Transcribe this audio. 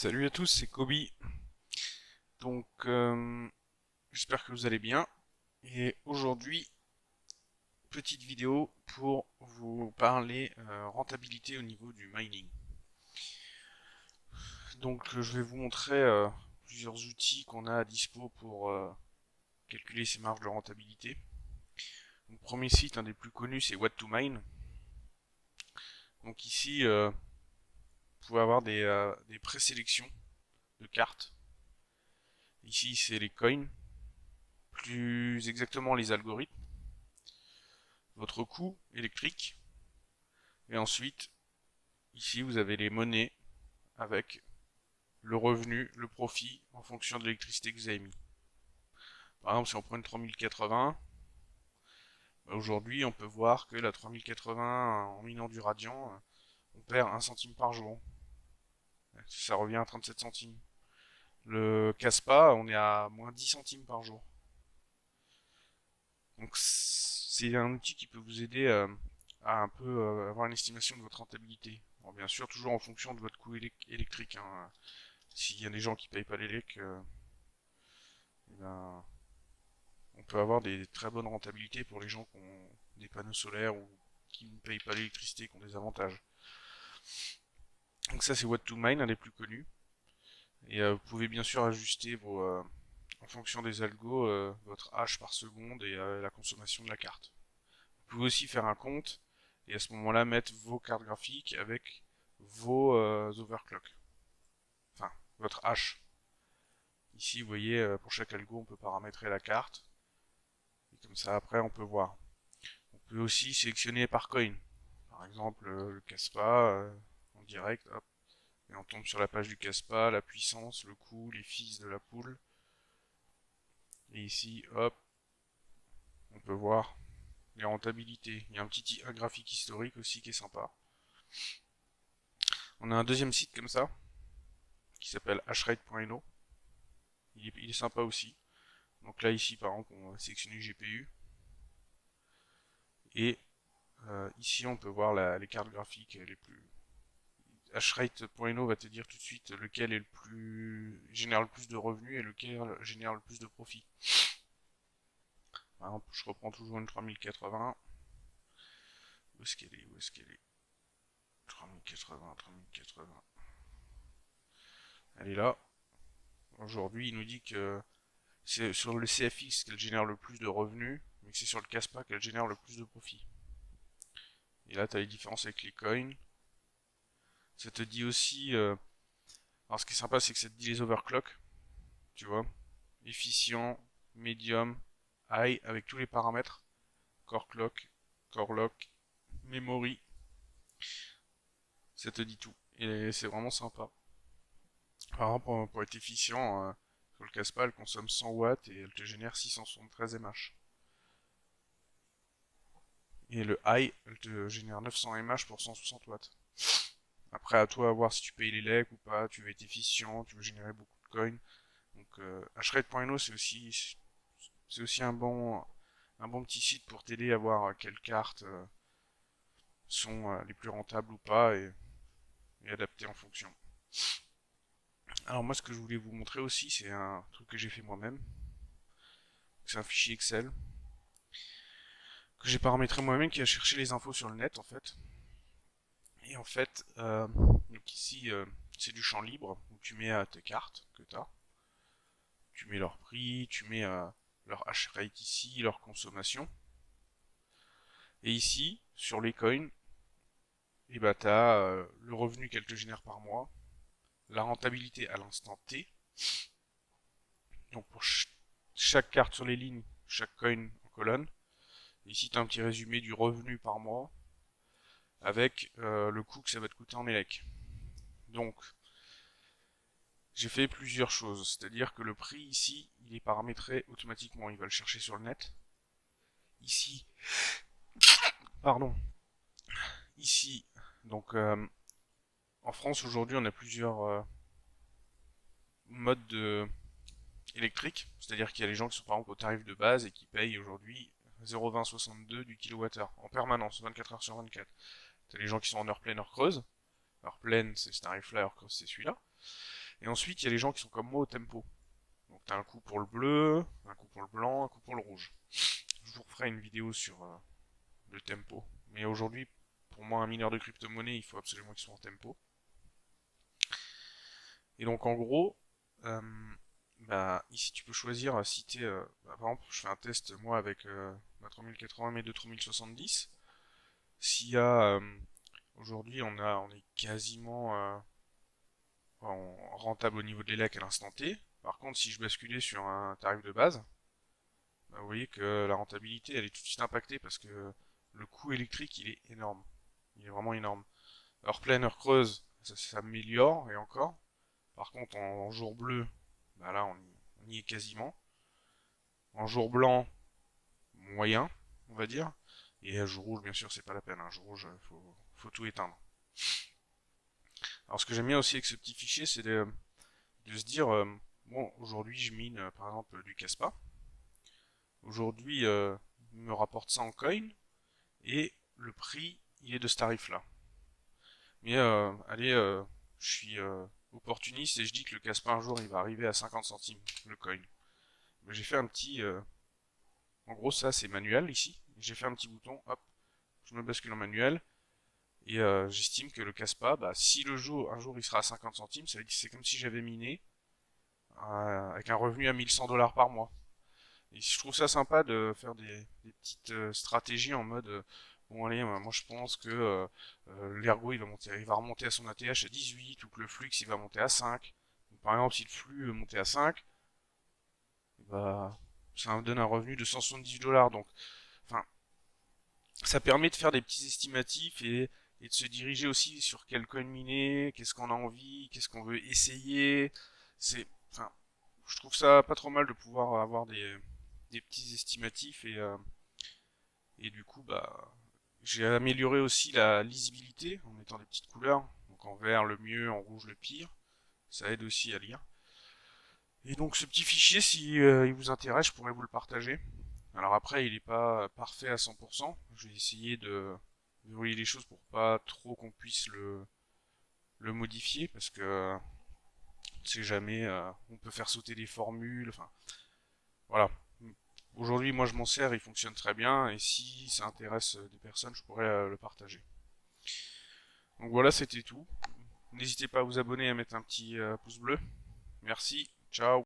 Salut à tous, c'est Kobe. Donc, j'espère que vous allez bien. Et aujourd'hui, petite vidéo pour vous parler rentabilité au niveau du mining. Donc, je vais vous montrer plusieurs outils qu'on a à dispo pour calculer ces marges de rentabilité. Donc, premier site, un des plus connus, c'est What2Mine. Donc ici, vous pouvez avoir des présélections de cartes. Ici, c'est les coins, plus exactement les algorithmes, votre coût électrique. Et ensuite, ici, vous avez les monnaies avec le revenu, le profit en fonction de l'électricité que vous avez mis. Par exemple, si on prend une 3080, aujourd'hui, on peut voir que la 3080 en minant du radian, on perd 1 centime par jour. Ça revient à 37 centimes. Le Caspa, on est à moins 10 centimes par jour. Donc, c'est un outil qui peut vous aider à un peu avoir une estimation de votre rentabilité. Bon, bien sûr, toujours en fonction de votre coût électrique, hein. S'il y a des gens qui payent pas l'élec, eh ben, on peut avoir des très bonnes rentabilités pour les gens qui ont des panneaux solaires ou qui ne payent pas l'électricité, qui ont des avantages. Donc ça c'est What2Mine, un des plus connus. Et vous pouvez bien sûr ajuster en fonction des algos votre hash par seconde et la consommation de la carte. Vous pouvez aussi faire un compte et à ce moment-là mettre vos cartes graphiques avec vos overclocks. Enfin, votre hash. Ici, vous voyez, pour chaque algo, on peut paramétrer la carte. Et comme ça, après, on peut voir. On peut aussi sélectionner par coin. Par exemple, le Caspa en direct, hop, et on tombe sur la page du Caspa, la puissance, le coût, les fils de la poule. Et ici, hop, on peut voir les rentabilités. Il y a un graphique historique aussi qui est sympa. On a un deuxième site comme ça, qui s'appelle hashrate.no. Il est sympa aussi. Donc là, ici, par exemple, on va sélectionner le GPU. Et ici, on peut voir les cartes graphiques les plus. Hashrate.no va te dire tout de suite lequel est génère le plus de revenus et lequel génère le plus de profit. Par exemple, je reprends toujours une 3080. Où est-ce qu'elle est? Où est-ce qu'elle est? 3080, 3080. Elle est là. Aujourd'hui, il nous dit que c'est sur le CFX qu'elle génère le plus de revenus, mais que c'est sur le Caspa qu'elle génère le plus de profit. Et là, tu as les différences avec les coins. Ça te dit aussi. Alors, ce qui est sympa, c'est que ça te dit les overclocks. Tu vois, efficient, medium, high, avec tous les paramètres. Core clock, core lock, memory. Ça te dit tout. Et c'est vraiment sympa. Par exemple, pour être efficient, sur le Caspa, elle consomme 100 watts et elle te génère 673 mH. Et le high, elle te génère 900 mH pour 160 watts. Après, à toi à voir si tu payes les legs ou pas, tu veux être efficient, tu veux générer beaucoup de coins. Donc, hashrate.no, c'est aussi un bon petit site pour t'aider à voir quelles cartes sont les plus rentables ou pas et adapter en fonction. Alors moi ce que je voulais vous montrer aussi c'est un truc que j'ai fait moi-même. C'est un fichier Excel que j'ai paramétré moi-même qui a cherché les infos sur le net en fait. Et en fait, donc ici c'est du champ libre où tu mets tes cartes que tu as. Tu mets leur prix, tu mets leur hash rate ici, leur consommation. Et ici, sur les coins, et bah t'as le revenu qu'elle te génère par mois, la rentabilité à l'instant T. Donc pour chaque carte sur les lignes, chaque coin en colonne. Ici, tu as un petit résumé du revenu par mois avec le coût que ça va te coûter en élec. Donc, j'ai fait plusieurs choses. C'est-à-dire que le prix ici, il est paramétré automatiquement. Il va le chercher sur le net. Ici, pardon. Ici, donc en France aujourd'hui, on a plusieurs modes électriques. C'est-à-dire qu'il y a les gens qui sont par exemple au tarif de base et qui payent aujourd'hui 0,2062 du kilowattheure en permanence, 24 heures sur 24. T'as les gens qui sont en heure pleine, heure creuse. Heure pleine, c'est ce tarif-là, heure creuse, c'est celui-là. Et ensuite, il y a les gens qui sont comme moi au tempo. Donc t'as un coup pour le bleu, un coup pour le blanc, un coup pour le rouge. Je vous referai une vidéo sur le tempo. Mais aujourd'hui, pour moi, un mineur de crypto-monnaie, il faut absolument qu'il soit en tempo. Et donc en gros, euh, bah, ici tu peux choisir si t'es... bah, par exemple, je fais un test moi avec ma 3080 mes deux 3070. S'il y a... aujourd'hui on est quasiment rentable au niveau de l'élec à l'instant T. Par contre, si je basculais sur un tarif de base, bah, vous voyez que la rentabilité elle est tout de suite impactée parce que le coût électrique il est énorme. Il est vraiment énorme. Heure pleine, heure creuse, ça s'améliore et encore. Par contre, en jour bleu, bah là on y est quasiment. En jour blanc, moyen, on va dire. Et à jour rouge, bien sûr, c'est pas la peine. Un jour rouge, faut tout éteindre. Alors ce que j'aime bien aussi avec ce petit fichier, c'est de se dire, bon, aujourd'hui je mine par exemple du Caspa. Aujourd'hui, il me rapporte ça en coin et le prix, il est de ce tarif-là. Mais allez, je suis opportuniste et je dis que le Caspa un jour il va arriver à 50 centimes le coin. Mais j'ai fait un petit, en gros ça c'est manuel ici. J'ai fait un petit bouton, hop, je me bascule en manuel et j'estime que le Caspa, bah, si un jour il sera à 50 centimes, ça veut dire que c'est comme si j'avais miné avec un revenu à 1100 $ par mois. Et je trouve ça sympa de faire des petites stratégies en mode bon allez, moi je pense que l'ergo il va remonter à son ATH à 18 ou que le flux il va monter à 5. Donc, par exemple, si le flux montait à 5, bah ça me donne un revenu de 178 $. Donc enfin, ça permet de faire des petits estimatifs et de se diriger aussi sur quel coin miner, qu'est-ce qu'on a envie, qu'est-ce qu'on veut essayer. Enfin, je trouve ça pas trop mal de pouvoir avoir des petits estimatifs et du coup, bah, j'ai amélioré aussi la lisibilité en mettant des petites couleurs. Donc en vert le mieux, en rouge le pire. Ça aide aussi à lire. Et donc ce petit fichier, si il vous intéresse, je pourrais vous le partager. Alors après, il n'est pas parfait à 100%. Je vais essayer de verrouiller les choses pour pas trop qu'on puisse le modifier parce que on ne sait jamais, on peut faire sauter des formules. Enfin, voilà. Aujourd'hui, moi je m'en sers, il fonctionne très bien et si ça intéresse des personnes, je pourrais le partager. Donc voilà, c'était tout. N'hésitez pas à vous abonner et à mettre un petit pouce bleu. Merci, ciao.